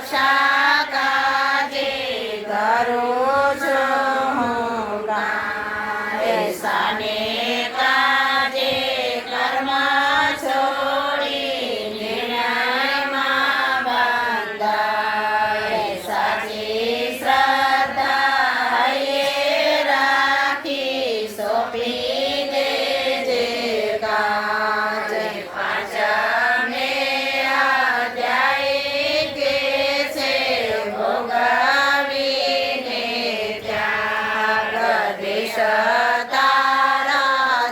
રક્ષા કાજે કરું છું હું કામ સાને કાજે કર્મ છોડી નિર્ણયમાં બંધાય સાચી શ્રદ્ધા હૈયે રાખી સોંપી દેજે કાજ પાંચમે અધ્યાય કે છે ભોગવીને ત્યાગ દેશ તારા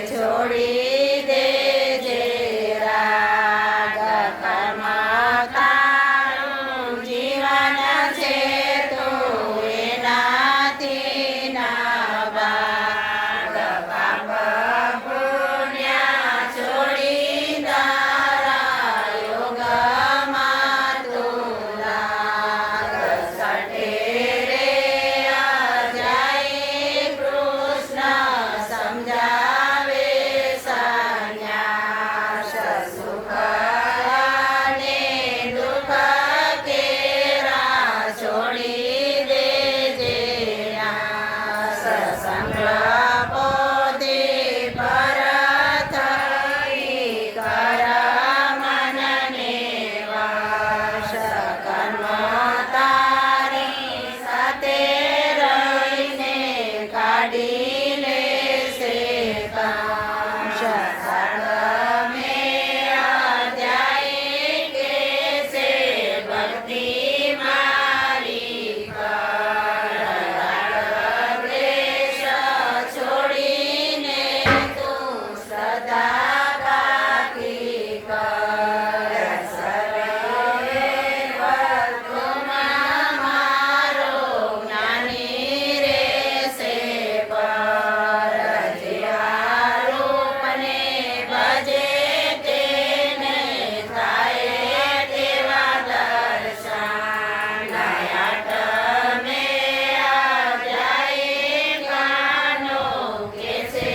છોડી દેજે રાગ કર્મ તારું જીવન છે તું એનાથી ના ભાગ પાપ પુણ્ય છોડી તારા યોગમાં તું લાગ સટે રે અજાય કૃષ્ણ સમજાવે સંન્યાસ સુખ અને દુઃખ કેરા છોડી દેજે નાસ સંકલ્પો દે પર થઈ કર મનને વાસ કર્મ તારી સાથે રહીને કાઢી લેશે કાશ સર્વમે અધ્યાય કે છે ભક્તિ મારી કર રાગ દ્વેષ છોડીને તું શ્રદ્ધા પાકી કર સર્વે વર્તુમાં મારો જ્ઞાની રહેશે પર જેવા રૂપને ભજે તેને થાય તેવા દર્શન આઠમે અધ્યાય કાનો કે છે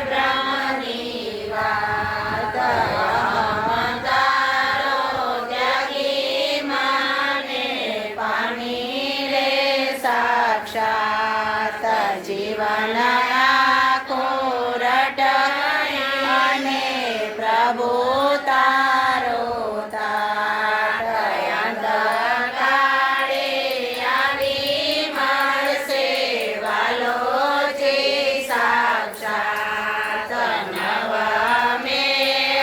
બ્રહ્મની વાત અહં તારો ત્યાગી માને પામી રે સાક્ષાત જીવન આખું રટઈને પ્રભુ તારો તાટ અંધકારે આવી મળશે વાલો છે સાક્ષાત નવમે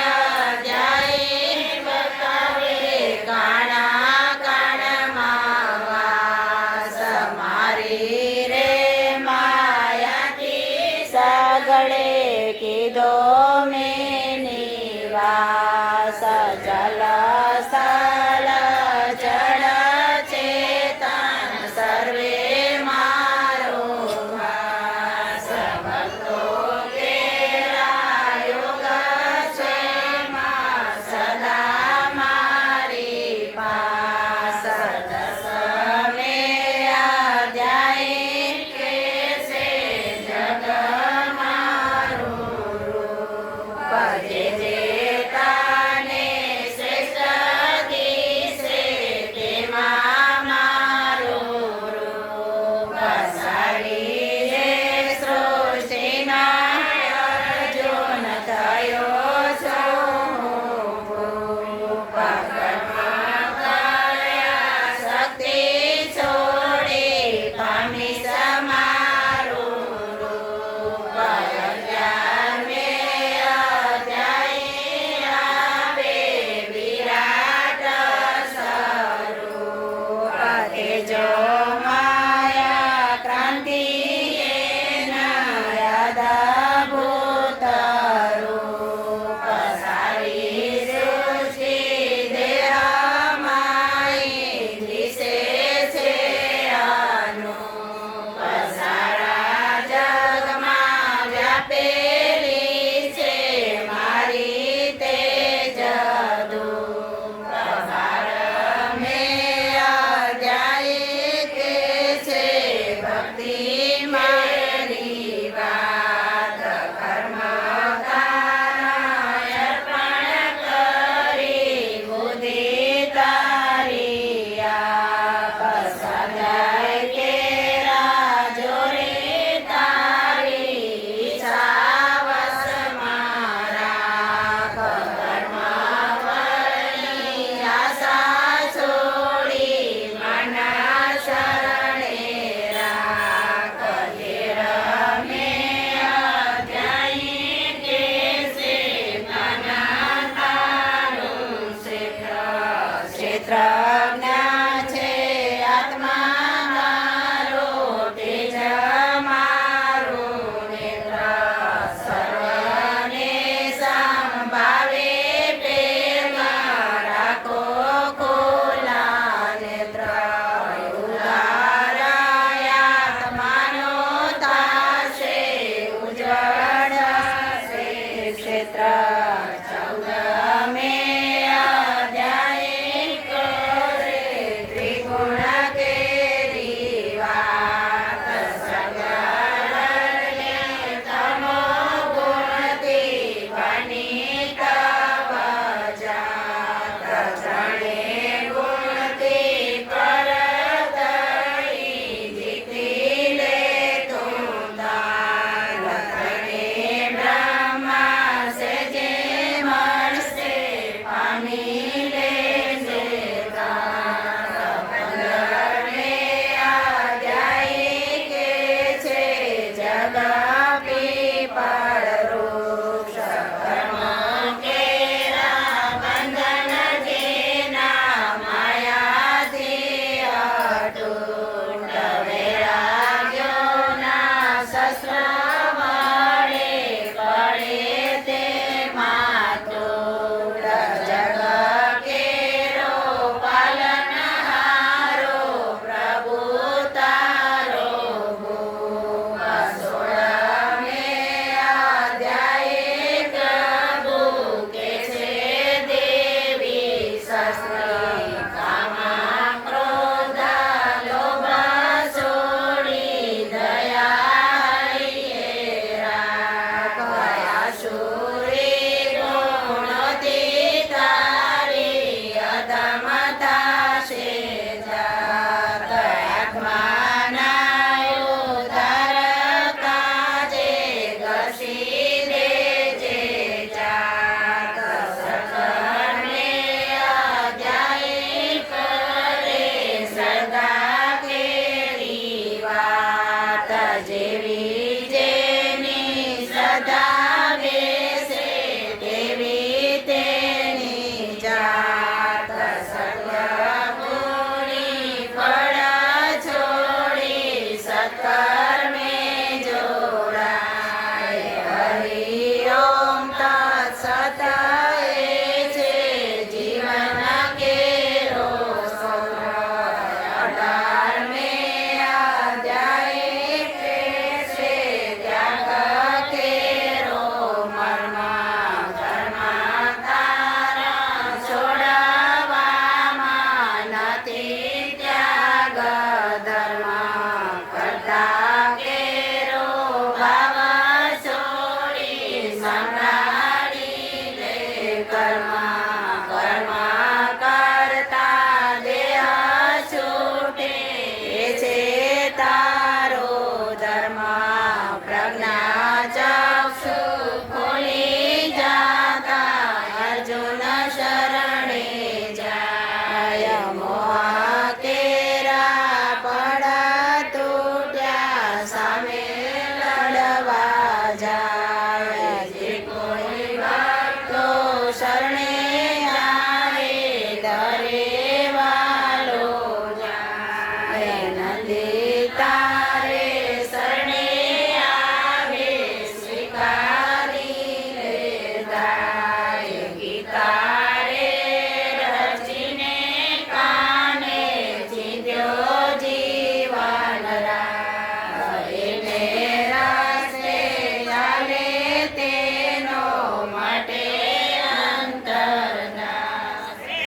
અધ્યાય બતાવે કાણા કાણમાં વાસ મારી રે માયાથી સગળે કીધો મેં નિવાસ જલ સ્થળ જળ ચેતન સર્વે મારો વાસ ભક્તો કેરા યોગ છે સદા મારી પાસ દસમે અધ્યાય કે છે જગ મારું રૂપ જે